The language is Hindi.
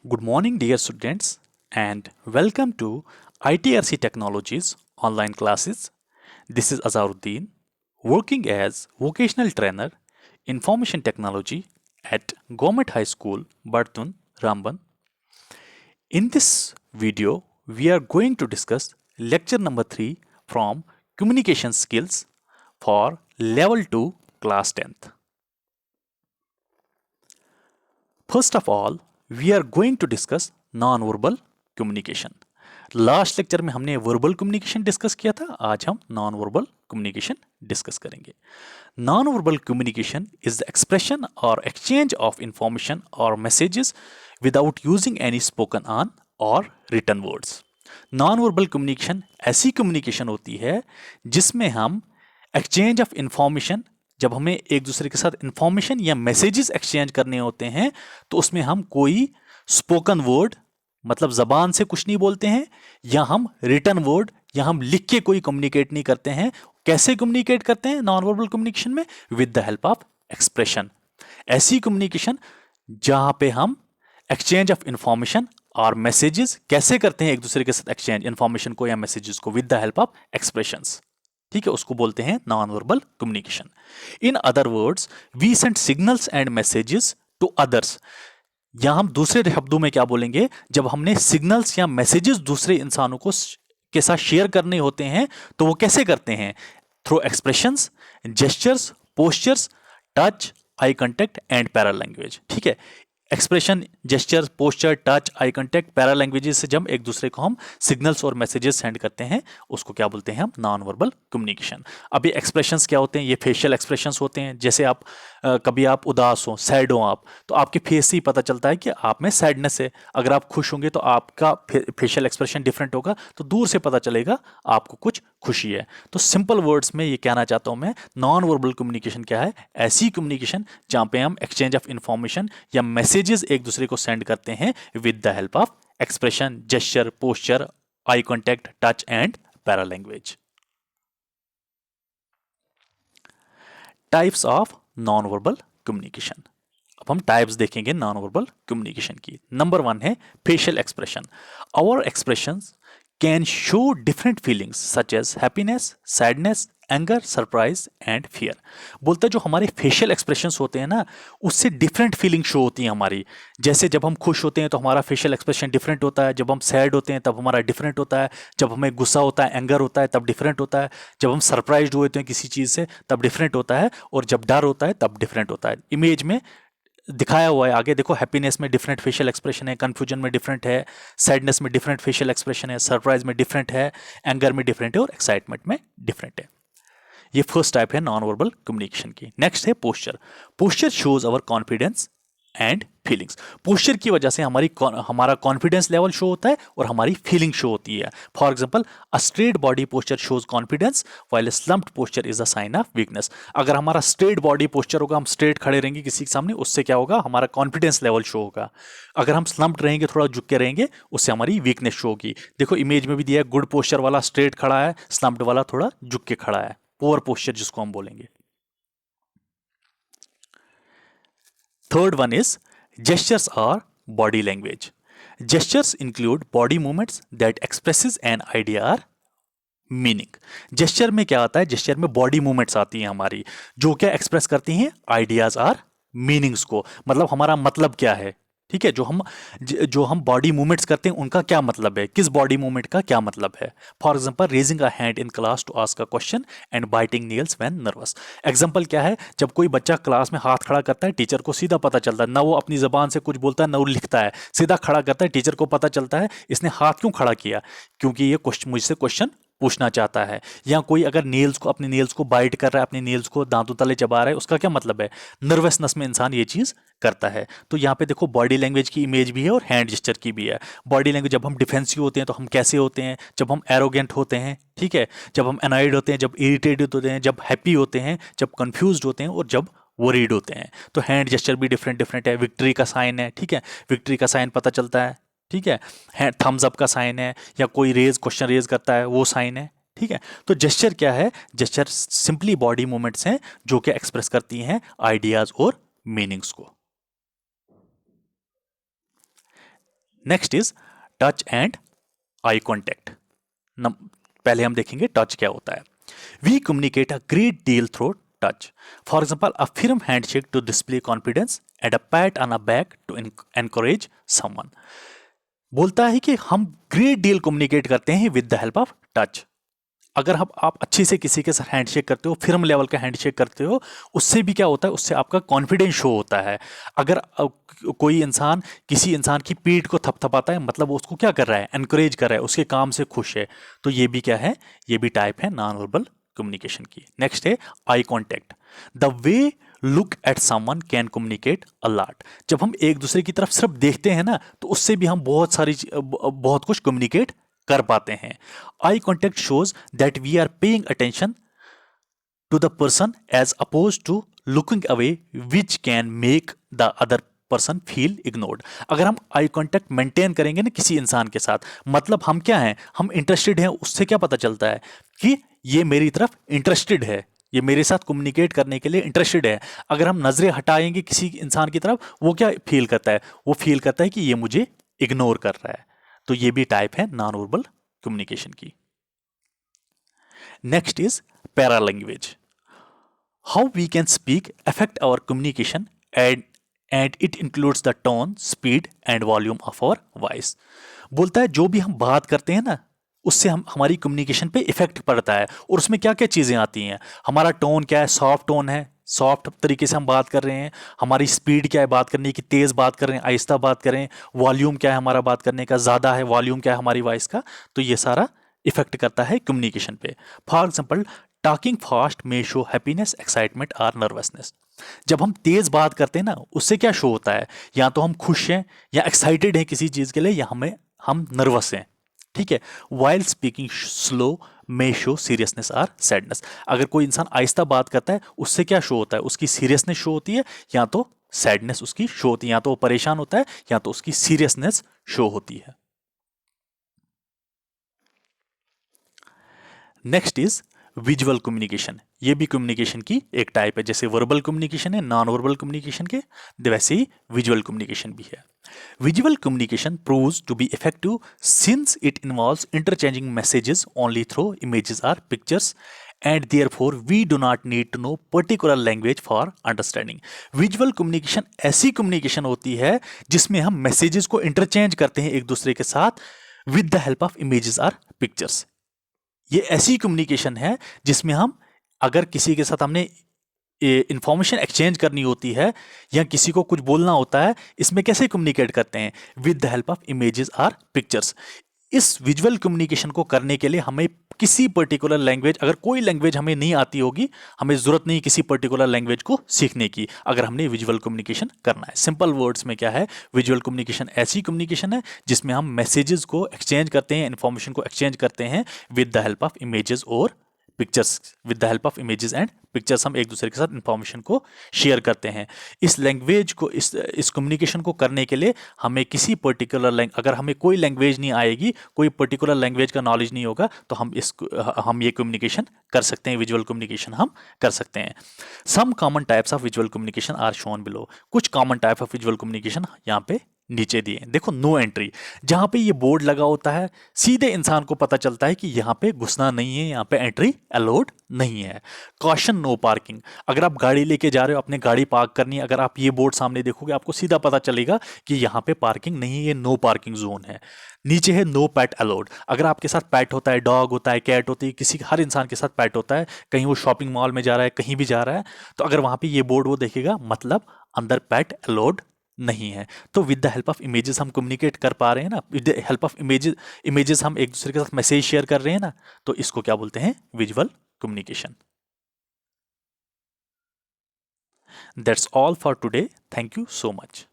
Good morning, dear students, and welcome to ITRC Technologies online classes. This is Azaruddin, working as vocational trainer, information technology at Government High School, Bartun, Ramban. In this video, we are going to discuss lecture number 3 from Communication Skills for Level 2 Class 10th. First of all, we are going to discuss non-verbal communication. Last lecture में हमने वर्बल कम्युनिकेशन डिस्कस किया था, आज हम नॉन वर्बल कम्युनिकेशन डिस्कस करेंगे. Non verbal communication is the expression और एक्सचेंज ऑफ इंफॉर्मेशन और messages without using any spoken on और written words. Non verbal communication ऐसी कम्युनिकेशन होती है जिसमें हम एक्सचेंज ऑफ इंफॉर्मेशन, जब हमें एक दूसरे के साथ इंफॉर्मेशन या मैसेजेस एक्सचेंज करने होते हैं तो उसमें हम कोई स्पोकन वर्ड मतलब जबान से कुछ नहीं बोलते हैं, या हम रिटन वर्ड या हम लिख के कोई कम्युनिकेट नहीं करते हैं. कैसे कम्युनिकेट करते हैं नॉन वर्बल कम्युनिकेशन में? With the help of expression. ऐसी कम्युनिकेशन जहां पे हम एक्सचेंज ऑफ इंफॉर्मेशन और मैसेजेस कैसे करते हैं, एक दूसरे के साथ एक्सचेंज इंफॉर्मेशन को या मैसेजेस को with the help of expressions. ठीक है, उसको बोलते हैं non verbal communication. In other words, we send signals and messages to others. या हम दूसरे शब्दों में क्या बोलेंगे, जब हमने सिग्नल्स या मैसेजेस दूसरे इंसानों को के साथ शेयर करने होते हैं तो वो कैसे करते हैं? Through expressions, gestures, postures, touch, eye contact and para language. ठीक है, expression, gesture, posture, touch, eye contact, para languages से जब एक दूसरे को हम सिग्नल्स और मैसेजेस सेंड करते हैं उसको क्या बोलते हैं हम? Non verbal communication. अभी एक्सप्रेशंस क्या होते हैं? ये फेशियल एक्सप्रेशंस होते हैं. जैसे आप कभी आप उदास हो, सैड हो आप, तो आपके फेस से ही पता चलता है कि आप में सैडनेस है. अगर आप खुश होंगे तो आपका फेशियल एक्सप्रेशन डिफरेंट होगा, तो दूर से पता चलेगा आपको कुछ खुशी है. तो सिंपल वर्ड्स में ये कहना चाहता हूं मैं, नॉन वर्बल कम्युनिकेशन क्या है? ऐसी कम्युनिकेशन जहां पे हम एक्सचेंज ऑफ इंफॉर्मेशन या मैसेजेस एक दूसरे को सेंड करते हैं with the help of expression, gesture, posture, eye contact, touch and para language. Types of non verbal communication. अब हम टाइप्स देखेंगे नॉन वर्बल कम्युनिकेशन की. नंबर 1 है facial expression. Our expressions can show different feelings such as happiness, sadness, anger, surprise and fear. बोलते जो हमारे फेशियल एक्सप्रेशंस होते हैं ना, उससे डिफरेंट फीलिंग शो होती है हमारी. जैसे जब हम खुश होते हैं तो हमारा फेशियल एक्सप्रेशन डिफरेंट होता है, जब हम सैड होते हैं तब हमारा डिफरेंट होता है, जब हमें गुस्सा होता है, एंगर होता है, तब डिफरेंट होता है, जब हम सरप्राइज होते हैं किसी चीज़ से तब डिफरेंट होता है, और जब डर होता है तब डिफरेंट होता है. इमेज में दिखाया हुआ है, आगे देखो. हैप्पीनेस में डिफरेंट फेशियल एक्सप्रेशन है, कंफ्यूजन में डिफरेंट है, सैडनेस में डिफरेंट फेशियल एक्सप्रेशन है, सरप्राइज में डिफरेंट है, एंगर में डिफरेंट है और एक्साइटमेंट में डिफरेंट है. ये फर्स्ट टाइप है नॉन वर्बल कम्युनिकेशन की. नेक्स्ट है posture. Posture shows our confidence and feelings. Posture की वजह से हमारा कॉन्फिडेंस लेवल शो होता है और हमारी फीलिंग शो होती है. For example, a straight body posture shows confidence while slumped posture is a sign of weakness. अगर हमारा स्ट्रेट बॉडी पोस्चर होगा, हम स्ट्रेट खड़े रहेंगे किसी के सामने, उससे क्या होगा? हमारा कॉन्फिडेंस लेवल शो होगा. अगर हम स्लम्प्ड रहेंगे, थोड़ा झुक के रहेंगे, उससे हमारी वीकनेस शो होगी. देखो इमेज में भी दिया है, गुड पोस्चर वाला स्ट्रेट खड़ा है, स्लम्प्ड वाला थोड़ा झुक के खड़ा है, पुअर पोस्चर जिसको हम बोलेंगे. Third one is gestures or body language. Gestures include body movements that expresses an idea or meaning. Gesture में क्या आता है? जेस्चर में बॉडी मूवमेंट्स आती हैं हमारी, जो क्या एक्सप्रेस करती हैं? आइडियाज और मीनिंग्स को. मतलब हमारा मतलब क्या है. ठीक है, जो हम बॉडी मूवमेंट्स करते हैं उनका क्या मतलब है, किस बॉडी मूवमेंट का क्या मतलब है. For example, raising a hand in class to ask a question and biting nails when nervous. Example क्या है? जब कोई बच्चा क्लास में हाथ खड़ा करता है, टीचर को सीधा पता चलता है, ना वो अपनी जबान से कुछ बोलता है ना वो लिखता है, सीधा खड़ा करता है, टीचर को पता चलता है इसने हाथ क्यों खड़ा किया, क्योंकि ये मुझसे क्वेश्चन पूछना चाहता है. या कोई अगर अपने नेल्स को बाइट कर रहा है, अपने नेल्स को दांतों तले चबा रहा है, उसका क्या मतलब है? नर्वसनेस में इंसान ये चीज करता है. तो यहाँ पे देखो बॉडी लैंग्वेज की इमेज भी है और हैंड जेस्चर की भी है. बॉडी लैंग्वेज, जब हम डिफेंसिव होते हैं तो हम कैसे होते हैं? जब हम एरोगेंट होते हैं, ठीक है, जब हम एनॉयड होते हैं, जब इरिटेटेड होते हैं, जब हैप्पी होते हैं, जब कंफ्यूज्ड होते हैं और जब वरीड होते हैं. तो हैंड जेस्चर भी डिफरेंट डिफरेंट है. विक्ट्री का साइन है, ठीक है, विक्ट्री का साइन पता चलता है, ठीक है, थम्स अप का साइन है, या कोई क्वेश्चन रेज करता है वो साइन है. ठीक है, तो जेस्चर क्या है? जेस्चर सिंपली बॉडी मूवमेंट्स हैं जो कि एक्सप्रेस करती हैं आइडियाज और मीनिंग्स को. Next is touch and eye contact. पहले हम देखेंगे टच क्या होता है। We communicate a great deal through touch. For example a firm handshake to display confidence and a pat on a back to encourage someone. बोलता है कि हम ग्रेट डील कम्युनिकेट करते हैं with the help of touch. अगर आप अच्छे से किसी के साथ हैंडशेक करते हो, फिर्म लेवल का हैंडशेक करते हो, उससे भी क्या होता है, उससे आपका कॉन्फिडेंस शो होता है। अगर कोई इंसान किसी इंसान की पीठ को थपथपाता है, मतलब वो उसको क्या कर रहा है, एनकरेज कर रहा है, उसके काम से खुश है। तो ये भी क्या है, ये भी टाइप है नॉन वर्बल कम्युनिकेशन की। नेक्स्ट है eye contact. The way look at someone can communicate a lot. जब हम एक दूसरे की तरफ सिर्फ देखते हैं ना, तो उससे भी हम बहुत कुछ कम्युनिकेट कर पाते हैं। Eye contact shows that we are paying attention to the person as opposed to looking away which can make the other person feel ignored. अगर हम आई कॉन्टेक्ट मेंटेन करेंगे ना किसी इंसान के साथ, मतलब हम क्या हैं, हम इंटरेस्टेड हैं, उससे क्या पता चलता है कि ये मेरी तरफ इंटरेस्टेड है, ये मेरे साथ कम्युनिकेट करने के लिए इंटरेस्टेड है। अगर हम नजरें हटाएंगे किसी इंसान की तरफ, वो क्या फील करता है, वो फील करता है कि ये मुझे इग्नोर कर रहा है। तो ये भी टाइप है नॉन वर्बल कम्युनिकेशन की। Next is para language. How we can speak affect our communication and it includes the tone, speed and volume of our voice. बोलता है जो भी हम बात करते हैं ना, उससे हमारी कम्युनिकेशन पे इफेक्ट पड़ता है। और उसमें क्या क्या चीज़ें आती हैं, हमारा टोन क्या है, सॉफ्ट टोन है, सॉफ्ट तरीके से हम बात कर रहे हैं। हमारी स्पीड क्या है बात करने की, तेज़ बात कर रहे हैं, आहिस्ता बात कर रहे हैं। वॉल्यूम क्या है हमारा बात करने का, ज़्यादा है वॉल्यूम क्या है हमारी वॉइस का। तो ये सारा इफेक्ट करता है कम्युनिकेशन पे। For example talking fast may show happiness, excitement और नर्वसनेस। जब हम तेज बात करते हैं ना, उससे क्या शो होता है, या तो हम खुश हैं या एक्साइटेड हैं किसी चीज के लिए, या हम नर्वस हैं। ठीक है। वाइल स्पीकिंग स्लो मे शो सीरियसनेस और सैडनेस। अगर कोई इंसान आहिस्ता बात करता है, उससे क्या शो होता है, उसकी सीरियसनेस शो होती है, या तो सैडनेस उसकी शो होती है, या तो वो परेशान होता है, या तो उसकी सीरियसनेस शो होती है। Next is visual communication. ये भी कम्युनिकेशन की एक टाइप है। जैसे वर्बल कम्युनिकेशन है नॉन वर्बल कम्युनिकेशन के, वैसे ही विजुअल कम्युनिकेशन भी है। Visual communication proves to be effective since it involves interchanging messages only through images और pictures and therefore we do not need to know particular language for understanding. Visual communication ऐसी कम्युनिकेशन होती है जिसमें हम मैसेजेस को इंटरचेंज करते हैं एक दूसरे के साथ with the help of images और पिक्चर्स। ये ऐसी कम्युनिकेशन है जिसमें हम, अगर किसी के साथ हमने इंफॉर्मेशन एक्सचेंज करनी होती है या किसी को कुछ बोलना होता है, इसमें कैसे कम्युनिकेट करते हैं, with the help of images और पिक्चर्स। इस विजुअल कम्युनिकेशन को करने के लिए हमें किसी पर्टिकुलर लैंग्वेज, अगर कोई लैंग्वेज हमें नहीं आती होगी, हमें जरूरत नहीं किसी पर्टिकुलर लैंग्वेज को सीखने की, अगर हमने विजुअल कम्युनिकेशन करना है। सिंपल वर्ड्स में क्या है, विजुअल कम्युनिकेशन ऐसी कम्युनिकेशन है जिसमें हम मैसेजेस को एक्सचेंज करते हैं, इन्फॉर्मेशन को एक्सचेंज करते हैं with the help of images और pictures. With the help of images and pictures हम एक दूसरे के साथ इंफॉर्मेशन को शेयर करते हैं। इस लैंग्वेज को, इस कम्युनिकेशन को करने के लिए हमें किसी पर्टिकुलर अगर हमें कोई लैंग्वेज नहीं आएगी, कोई पर्टिकुलर लैंग्वेज का नॉलेज नहीं होगा, तो हम ये कम्युनिकेशन कर सकते हैं, विजुअल कम्युनिकेशन हम कर सकते हैं। Some common types of visual communication are shown below. कुछ common type of visual communication यहाँ पे नीचे दिए। देखो, नो एंट्री, जहां पे ये बोर्ड लगा होता है, सीधे इंसान को पता चलता है कि यहाँ पे घुसना नहीं है, यहाँ पे एंट्री अलाउड नहीं है। Caution no parking. अगर आप गाड़ी लेके जा रहे हो, अपने गाड़ी पार्क करनी है, अगर आप ये बोर्ड सामने देखोगे, आपको सीधा पता चलेगा कि यहाँ पे पार्किंग नहीं है, ये नो पार्किंग जोन है। नीचे है नो पैट अलाउड। अगर आपके साथ पैट होता है, डॉग होता है, कैट होती है, हर इंसान के साथ पैट होता है, कहीं वो शॉपिंग मॉल में जा रहा है, कहीं भी जा रहा है, तो अगर वहां पे ये बोर्ड वो देखेगा, मतलब अंदर पैट अलाउड नहीं है। तो with the help of images हम कम्युनिकेट कर पा रहे हैं ना, with the help of images हम एक दूसरे के साथ मैसेज शेयर कर रहे हैं ना, तो इसको क्या बोलते हैं, visual communication. That's all for today. Thank you so much.